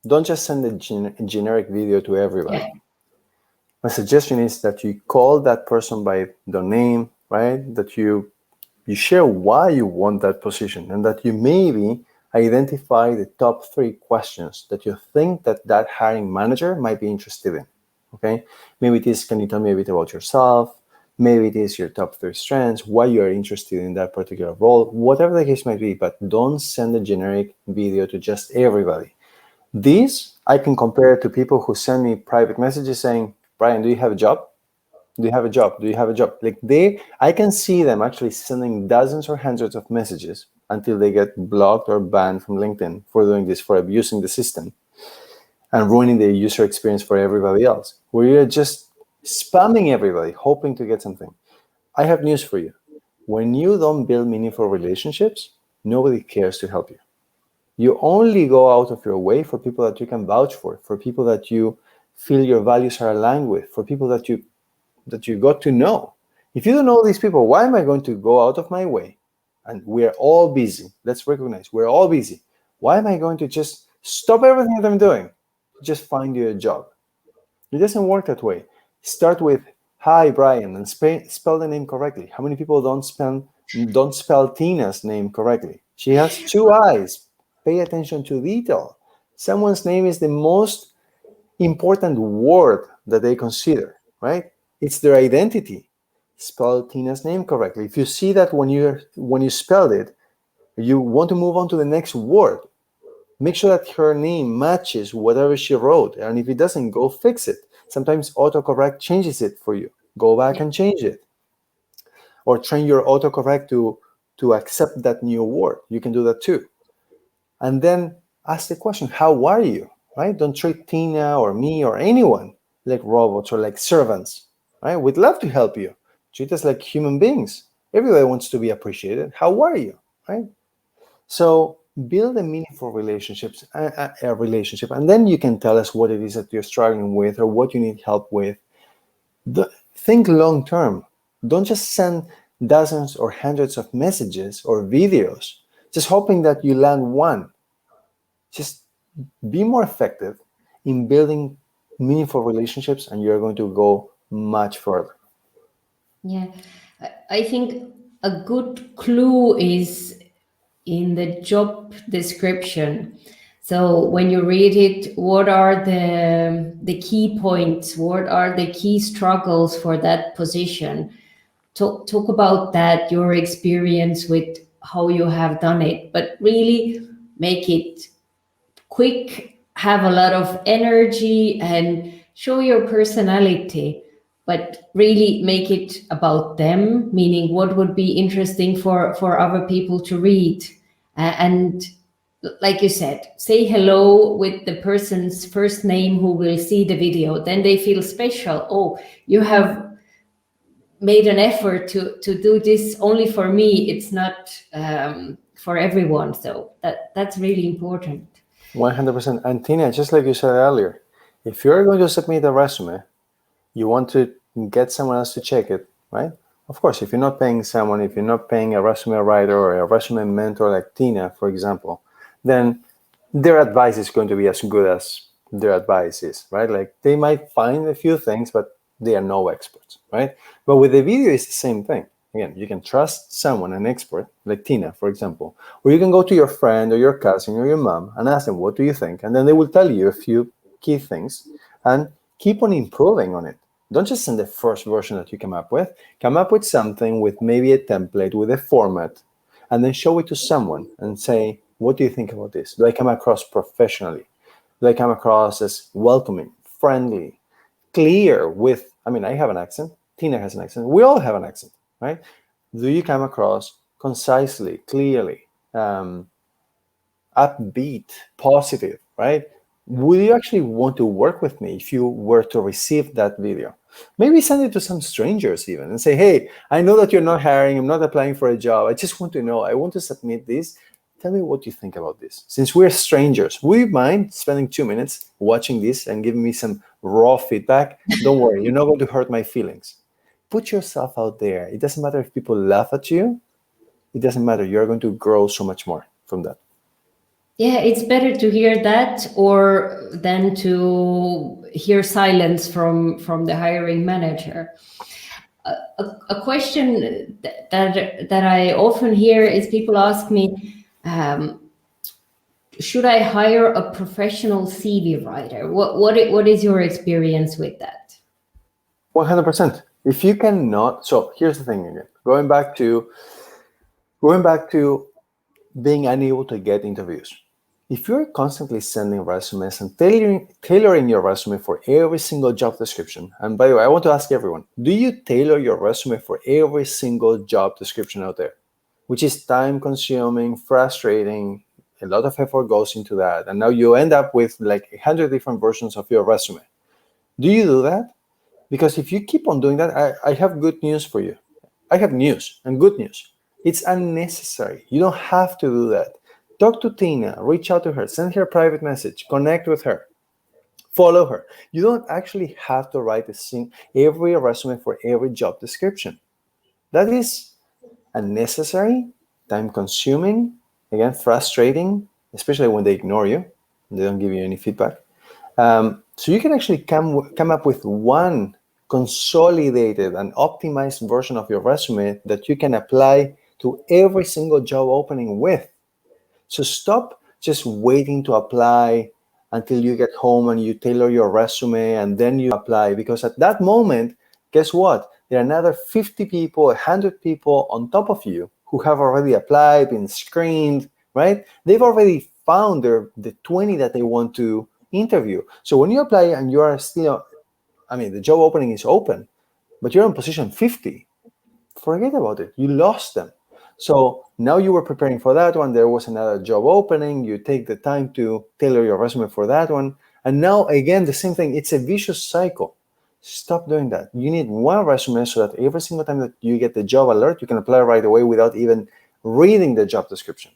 B: don't just send a generic video to everybody. Yeah. My suggestion is that you call that person by their name, right? That you share why you want that position, and that you maybe identify the top 3 questions that you think that hiring manager might be interested in, Okay, maybe it is, can you tell me a bit about yourself? Maybe it is your top 3 strengths, why you are interested in that particular role, whatever the case might be, but don't send a generic video to just everybody. These I can compare to people who send me private messages saying, Brian, do you have a job? Do you have a job? Do you have a job? Like I can see them actually sending dozens or hundreds of messages until they get blocked or banned from LinkedIn for doing this, for abusing the system and ruining the user experience for everybody else, where you're just spamming everybody, hoping to get something. I have news for you. When you don't build meaningful relationships, nobody cares to help you. You only go out of your way for people that you can vouch for people that you feel your values are aligned with, for people that you got to know. If you don't know these people, why am I going to go out of my way? And we're all busy. Let's recognize we're all busy. Why am I going to just stop everything that I'm doing to just find you a job? It doesn't work that way. Start with, hi, Brian, and spell the name correctly. How many people don't spell Tina's name correctly? She has 2 eyes. Pay attention to detail. Someone's name is the most important word that they consider, right? It's their identity. Spell Tina's name correctly. If you see that when you spelled it, you want to move on to the next word, make sure that her name matches whatever she wrote. And if it doesn't, go fix it. Sometimes autocorrect changes it for you. Go back and change it. Or train your autocorrect to accept that new word. You can do that too. And then ask the question, how are you? Right? Don't treat Tina or me or anyone like robots or like servants. Right? We'd love to help you. Treat us like human beings. Everybody wants to be appreciated. How are you? Right? So build a meaningful relationship, and then you can tell us what it is that you're struggling with or what you need help with. Think long term. Don't just send dozens or hundreds of messages or videos, just hoping that you land one. Just be more effective in building meaningful relationships, and you're going to go much further.
A: Yeah, I think a good clue is in the job description. So when you read it, what are the key points? What are the key struggles for that position? Talk about that, your experience with how you have done it, but really make it quick, have a lot of energy, and show your personality, but really make it about them, meaning what would be interesting for other people to read. And like you said, say hello with the person's first name who will see the video, then they feel special. Oh, you have made an effort to do this only for me. It's not for everyone. So that's really important.
B: 100%. And Tina, just like you said earlier, if you're going to submit a resume, you want to get someone else to check it, right? Of course, if you're not paying someone, if you're not paying a resume writer or a resume mentor like Tina, for example, then their advice is going to be as good as their advice is, right? Like they might find a few things, but they are no experts, right? But with the video, it's the same thing. Again, you can trust someone, an expert, like Tina, for example, or you can go to your friend or your cousin or your mom and ask them, what do you think? And then they will tell you a few key things and keep on improving on it. Don't just send the first version that you come up with. Come up with something with maybe a template, with a format, and then show it to someone and say, what do you think about this? Do I come across professionally? Do I come across as welcoming, friendly, clear with, I have an accent. Tina has an accent. We all have an accent, right? Do you come across concisely, clearly, upbeat, positive, right? Would you actually want to work with me if you were to receive that video? Maybe send it to some strangers even and say, hey, I know that you're not hiring, I'm not applying for a job. I just want to know, I want to submit this. Tell me what you think about this. Since we're strangers, would you mind spending 2 minutes watching this and giving me some raw feedback? Don't worry, you're not going to hurt my feelings. Put yourself out there. It doesn't matter if people laugh at you. It doesn't matter. You're going to grow so much more from that.
A: Yeah, it's better to hear that or than to hear silence from the hiring manager. A question that I often hear is people ask me, should I hire a professional CV writer? What is your experience with that?
B: 100%. If you cannot, so here's the thing again. Going back to being unable to get interviews. If you're constantly sending resumes and tailoring your resume for every single job description, and by the way, I want to ask everyone, do you tailor your resume for every single job description out there? Which is time consuming, frustrating, a lot of effort goes into that. And now you end up with like 100 different versions of your resume. Do you do that? Because if you keep on doing that, I have good news for you. I have news and good news. It's unnecessary. You don't have to do that. Talk to Tina, reach out to her, send her a private message, connect with her, follow her. You don't actually have to write every resume for every job description. That is unnecessary, time consuming, again, frustrating, especially when they ignore you and they don't give you any feedback. So you can actually come up with one consolidated and optimized version of your resume that you can apply to every single job opening with. So stop just waiting to apply until you get home and you tailor your resume and then you apply, because at that moment, guess what? There are another 50 people, 100 people on top of you who have already applied, been screened, right? They've already found the 20 that they want to interview. So when you apply and you are still, the job opening is open, but you're in position 50, forget about it. You lost them. So now you were preparing for that one. There was another job opening. You take the time to tailor your resume for that one. And now, again, the same thing. It's a vicious cycle. Stop doing that. You need one resume so that every single time that you get the job alert, you can apply right away without even reading the job description.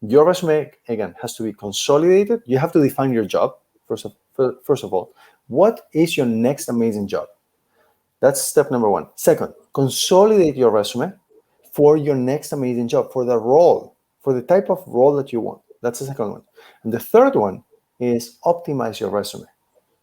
B: Your resume, again, has to be consolidated. You have to define your job, first of all. What is your next amazing job? That's step number one. Second, consolidate your resume for your next amazing job, for the role, for the type of role that you want. That's the second one. And the third one is optimize your resume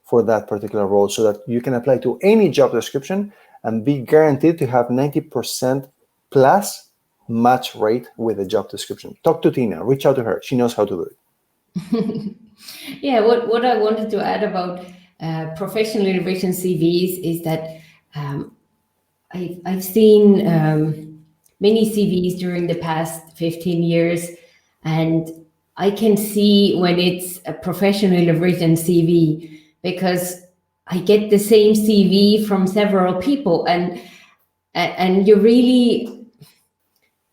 B: for that particular role so that you can apply to any job description and be guaranteed to have 90% plus match rate with the job description. Talk to Tina, reach out to her. She knows how to do it.
A: Yeah, what I wanted to add about professionally written CVs is that I've seen many CVs during the past 15 years, and I can see when it's a professionally written CV because I get the same CV from several people, and you really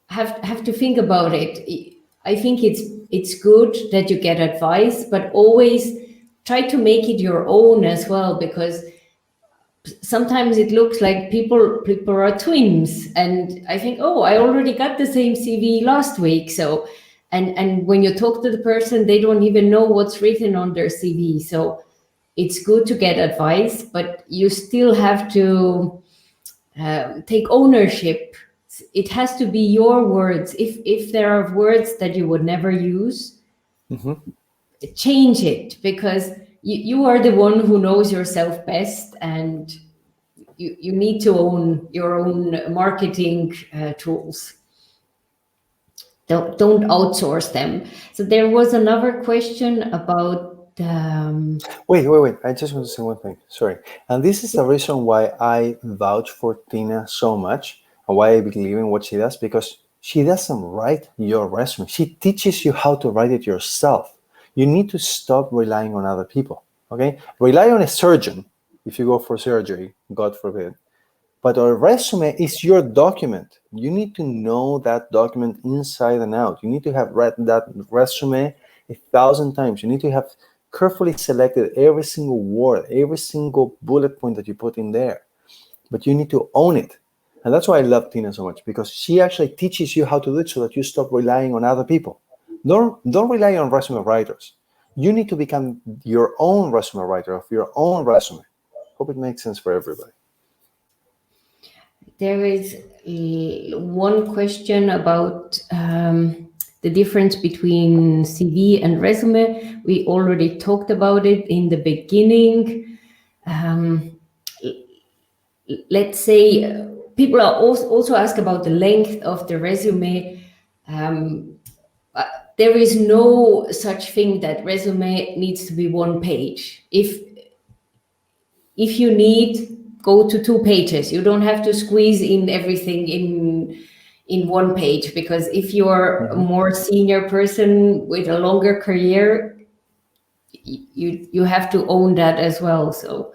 A: have to think about it. I think it's good that you get advice, but always try to make it your own as well, because sometimes it looks like people are twins, and I think, oh, I already got the same CV last week. So, and when you talk to the person, they don't even know what's written on their CV. So it's good to get advice, but you still have to take ownership. It has to be your words. If there are words that you would never use, change it, because you are the one who knows yourself best, and you need to own your own marketing tools. Don't outsource them. So there was another question about
B: Wait. I just want to say one thing. Sorry. And this is the reason why I vouch for Tina so much and why I believe in what she does, because she doesn't write your resume. She teaches you how to write it yourself. You need to stop relying on other people. Okay? Rely on a surgeon if you go for surgery, God forbid. But a resume is your document. You need to know that document inside and out. You need to have read that resume 1,000 times. You need to have carefully selected every single word, every single bullet point that you put in there. But you need to own it. And that's why I love Tina so much, because she actually teaches you how to do it so that you stop relying on other people. Don't rely on resume writers. You need to become your own resume writer of your own resume. Hope it makes sense for everybody.
A: There is one question about the difference between CV and resume. We already talked about it in the beginning. Let's say people are also asked about the length of the resume. There is no such thing that resume needs to be one page. If you need go to 2 pages. You don't have to squeeze in everything in 1 page, because if you're a more senior person with a longer career, you have to own that as well. So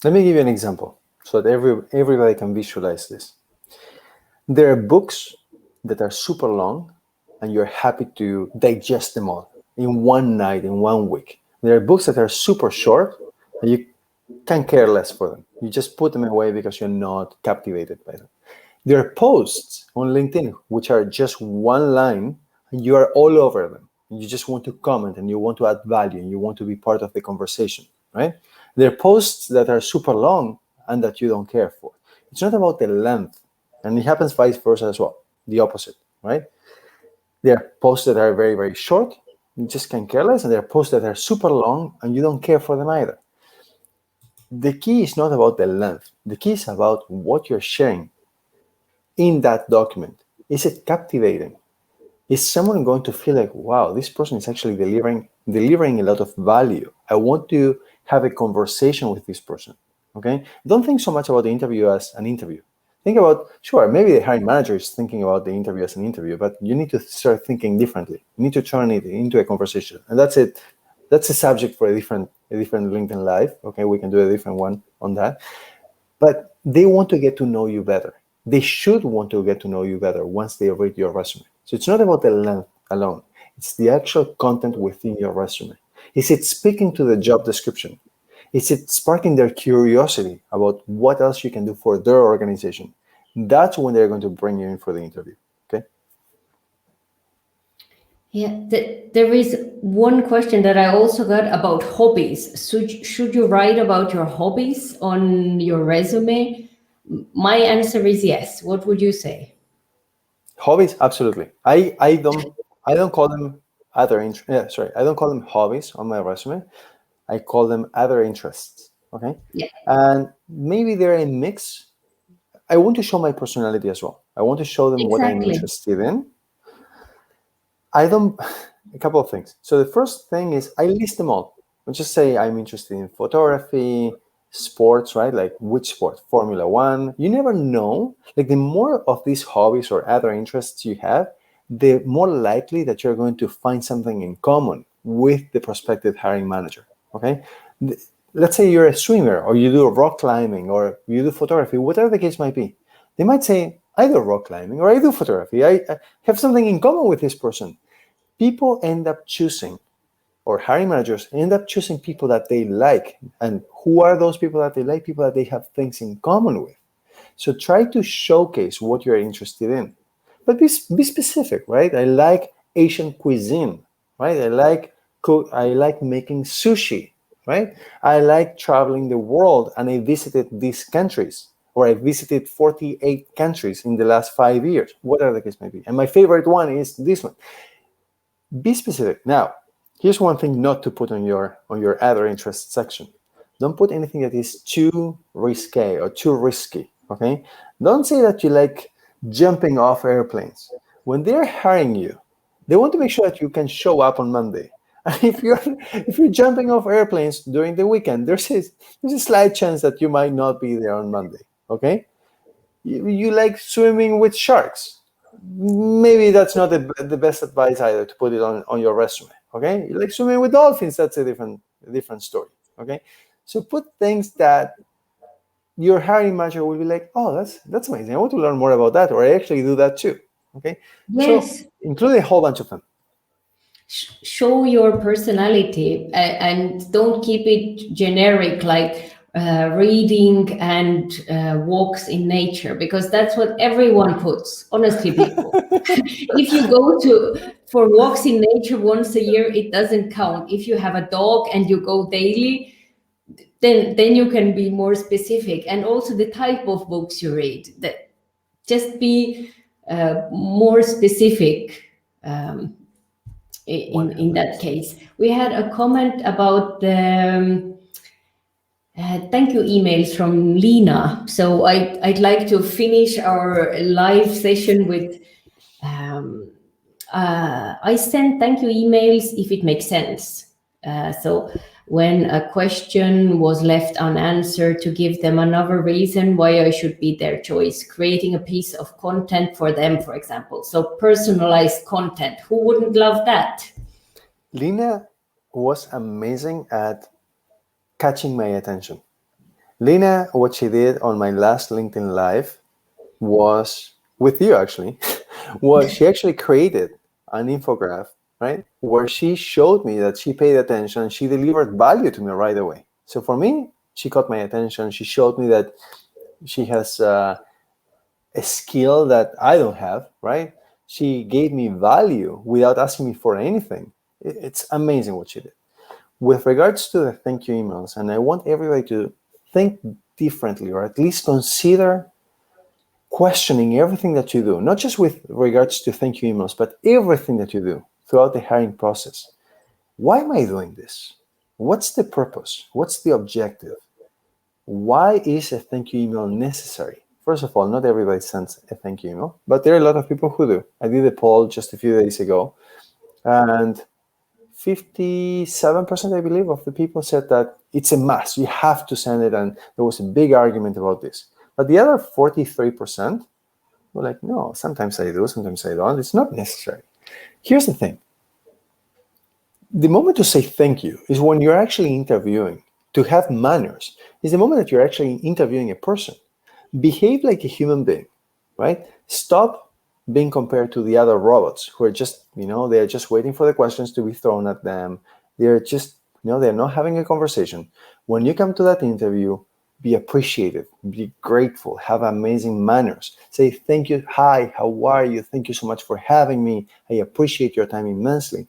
B: let me give you an example so that everybody can visualize this. There are books that are super long and you're happy to digest them all in one night, in 1 week. There are books that are super short and you can care less for them. You just put them away because you're not captivated by them. There are posts on LinkedIn which are just 1 line and you are all over them. You just want to comment and you want to add value and you want to be part of the conversation, right? There are posts that are super long and that you don't care for. It's not about the length, and it happens vice versa as well, the opposite, right? There are posts that are very, very short, you just can care less, and there are posts that are super long and you don't care for them either. The key is not about the length. The key is about what you're sharing in that document. Is it captivating? Is someone going to feel like, wow, this person is actually delivering a lot of value? I want to have a conversation with this person. Okay? Don't think so much about the interview as an interview. Think about, sure, maybe the hiring manager is thinking about the interview as an interview, but you need to start thinking differently. You need to turn it into a conversation. And that's it. That's a subject for a different LinkedIn Live. Okay, we can do a different one on that. But they want to get to know you better. They should want to get to know you better once they read your resume. So it's not about the length alone. It's the actual content within your resume. Is it speaking to the job description? Is it sparking their curiosity about what else you can do for their organization? That's when they're going to bring you in for the interview. Okay.
A: yeah, there is one question that I also got about hobbies. Should you write about your hobbies on your resume? My answer is yes. What would you say?
B: Hobbies, absolutely. I don't call them I don't call them hobbies on my resume. I call them other interests. Okay.
A: Yeah,
B: And maybe they're a mix. I want to show my personality as well. I want to show them what I'm
A: exactly.
B: interested in. A couple of things. So the first thing is I list them all. Let's just say I'm interested in photography, sports, right? Like which sport? Formula One. You never know. Like the more of these hobbies or other interests you have, the more likely that you're going to find something in common with the prospective hiring manager. Okay. Let's say you're a swimmer or you do rock climbing or you do photography, whatever the case might be. They might say, I do rock climbing or I do photography. I have something in common with this person. People end up choosing, or hiring managers end up choosing people that they like. And who are those people that they like? People that they have things in common with. So try to showcase what you're interested in. But be specific, right? I like Asian cuisine, right? I like making sushi, right? I like traveling the world and I visited these countries, or I visited 48 countries in the last 5 years, whatever the case may be. And my favorite one is this one. Be specific. Now, here's one thing not to put on your other interest section. Don't put anything that is too risque or too risky, okay? Don't say that you like jumping off airplanes. When they're hiring you, they want to make sure that you can show up on Monday. And if you're jumping off airplanes during the weekend, there's a slight chance that you might not be there on Monday, okay? You like swimming with sharks. Maybe that's not the best advice either to put it on your resume. Okay, you like swimming with dolphins. That's a different story. Okay, so put things that your hiring manager will be like, oh, that's amazing. I want to learn more about that, or I actually do that too. Okay,
A: Yes.
B: so include a whole bunch of them.
A: Show your personality, and don't keep it generic like reading and walks in nature, because that's what everyone puts, honestly, people. If you go for walks in nature once a year, it doesn't count. If you have a dog and you go daily, then you can be more specific. And also the type of books you read, that just be more specific. In that case, we had a comment about the thank you emails from Lena. So I'd like to finish our live session with I send thank you emails if it makes sense. So when a question was left unanswered, to give them another reason why I should be their choice, creating a piece of content for them, for example. So personalized content. Who wouldn't love that?
B: Lina was amazing at catching my attention. Lina, what she did on my last LinkedIn Live was, with you actually, was she actually created an infographic, right, where she showed me that she paid attention, she delivered value to me right away. So for me, she caught my attention. She showed me that she has a skill that I don't have, right? She gave me value without asking me for anything. It's amazing what she did. With regards to the thank you emails, and I want everybody to think differently, or at least consider questioning everything that you do, not just with regards to thank you emails, but everything that you do throughout the hiring process. Why am I doing this? What's the purpose? What's the objective? Why is a thank you email necessary? First of all, not everybody sends a thank you email, but there are a lot of people who do. I did a poll just a few days ago, and 57%, I believe, of the people said that it's a must. You have to send it, and there was a big argument about this. But the other 43% were like, no, sometimes I do, sometimes I don't. It's not necessary. Here's the thing. The moment to say thank you is when you're actually interviewing. To have manners is the moment that you're actually interviewing a person. Behave like a human being, right? Stop being compared to the other robots who are just, they're just waiting for the questions to be thrown at them. They're just, they're not having a conversation. When you come to that interview, be appreciative, be grateful, have amazing manners. Say thank you, hi, how are you? Thank you so much for having me. I appreciate your time immensely.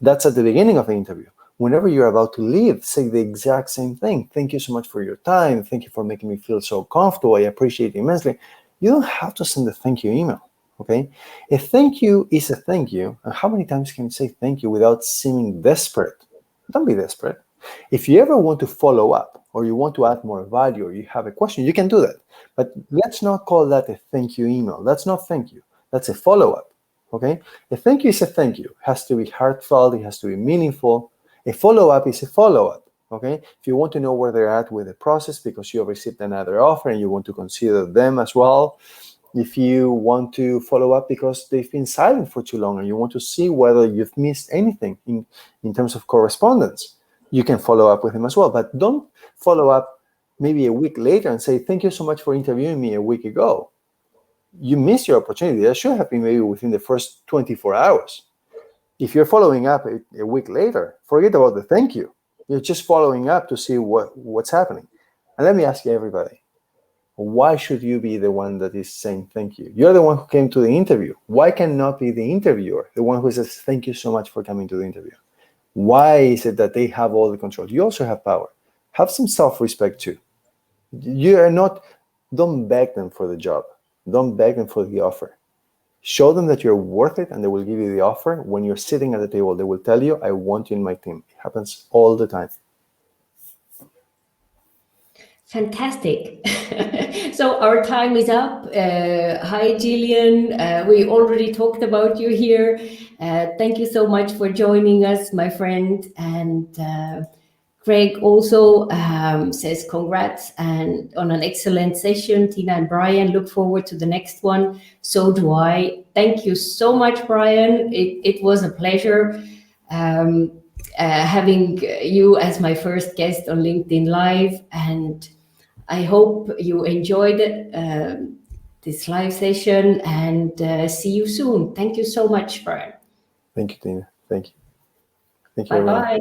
B: That's at the beginning of the interview. Whenever you're about to leave, say the exact same thing. Thank you so much for your time. Thank you for making me feel so comfortable. I appreciate it immensely. You don't have to send a thank you email, okay? A thank you is a thank you. And how many times can you say thank you without seeming desperate? Don't be desperate. If you ever want to follow up, or you want to add more value, or you have a question, you can do that. But let's not call that a thank you email. That's not thank you. That's a follow-up, okay? A thank you is a thank you. It has to be heartfelt. It has to be meaningful. A follow-up is a follow-up, okay? If you want to know where they're at with the process because you have received another offer and you want to consider them as well, if you want to follow up because they've been silent for too long and you want to see whether you've missed anything in terms of correspondence, you can follow up with them as well. But don't follow up maybe a week later and say, thank you so much for interviewing me a week ago. You missed your opportunity. That should have been maybe within the first 24 hours. If you're following up a week later, forget about the thank you. You're just following up to see what's happening. And let me ask you, everybody, why should you be the one that is saying thank you? You're the one who came to the interview. Why cannot be the interviewer, the one who says, thank you so much for coming to the interview? Why is it that they have all the control? You also have power. Have some self-respect too. Don't beg them for the job. Don't beg them for the offer. Show them that you're worth it and they will give you the offer. When you're sitting at the table, they will tell you, I want you in my team. It happens all the time.
A: Fantastic. So our time is up. Hi, Jillian. We already talked about you here. Thank you so much for joining us, my friend. And Greg also says congrats and on an excellent session. Tina and Brian, look forward to the next one. So do I. Thank you so much, Brian. It was a pleasure having you as my first guest on LinkedIn Live. And I hope you enjoyed this live session and see you soon. Thank you so much, Brian.
B: Thank you, Tina. Thank you. Thank you,
A: Bye-bye.